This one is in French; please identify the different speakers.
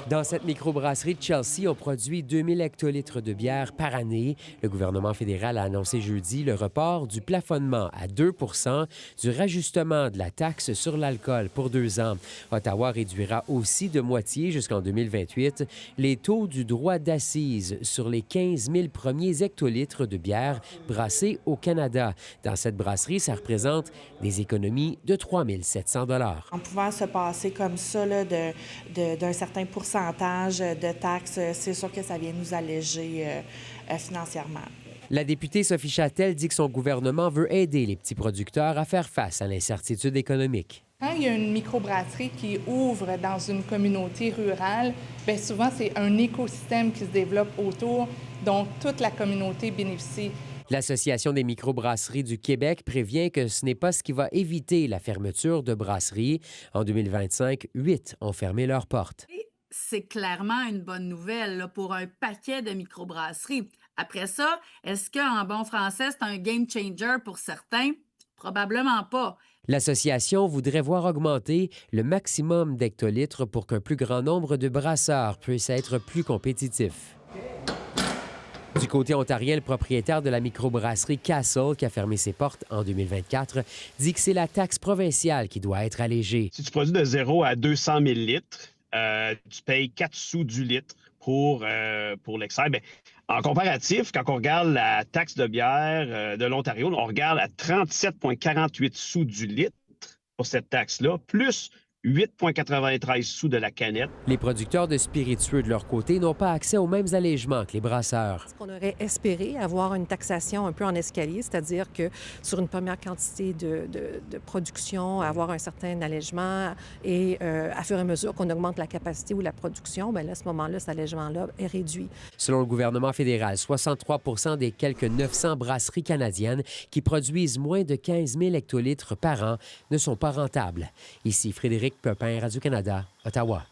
Speaker 1: Dans cette microbrasserie de Chelsea, on produit 2000 hectolitres de bière par année. Le gouvernement fédéral a annoncé jeudi le report du plafonnement à 2 du rajustement de la taxe sur l'alcool pour 2 ans. Ottawa réduira aussi de moitié jusqu'en 2028 les taux du droit d'accise sur les 15 000 premiers hectolitres de bière brassés au Canada. Dans cette brasserie, ça représente des économies de 3 700 $.
Speaker 2: En pouvant se passer comme ça là, d'un certain pourcentage de taxes, c'est sûr que ça vient nous alléger financièrement.
Speaker 1: La députée Sophie Châtel dit que son gouvernement veut aider les petits producteurs à faire face à l'incertitude économique.
Speaker 3: Quand il y a une microbrasserie qui ouvre dans une communauté rurale, bien souvent, c'est un écosystème qui se développe autour, dont toute la communauté bénéficie.
Speaker 1: L'Association des microbrasseries du Québec prévient que ce n'est pas ce qui va éviter la fermeture de brasseries. En 2025, 8 ont fermé leurs portes.
Speaker 4: C'est clairement une bonne nouvelle là, pour un paquet de microbrasseries. Après ça, est-ce qu'en bon français, c'est un game changer pour certains? Probablement pas.
Speaker 1: L'association voudrait voir augmenter le maximum d'hectolitres pour qu'un plus grand nombre de brasseurs puissent être plus compétitifs. Du côté ontarien, le propriétaire de la microbrasserie Castle, qui a fermé ses portes en 2024, dit que c'est la taxe provinciale qui doit être allégée.
Speaker 5: Si tu produis de 0 à 200 000 litres, tu payes 4 sous du litre pour l'excès. Bien, en comparatif, quand on regarde la taxe de bière de l'Ontario, on regarde à 37,48 sous du litre pour cette taxe-là, plus 8,93 sous de la canette.
Speaker 1: Les producteurs de spiritueux, de leur côté, n'ont pas accès aux mêmes allégements que les brasseurs.
Speaker 6: On aurait espéré avoir une taxation un peu en escalier, c'est-à-dire que sur une première quantité de production, avoir un certain allègement et à fur et à mesure qu'on augmente la capacité ou la production, bien là, à ce moment-là, cet allègement-là est réduit.
Speaker 1: Selon le gouvernement fédéral, 63 des quelques 900 brasseries canadiennes qui produisent moins de 15 000 hectolitres par an ne sont pas rentables. Ici Frédéric Pepin, Radio-Canada, Ottawa.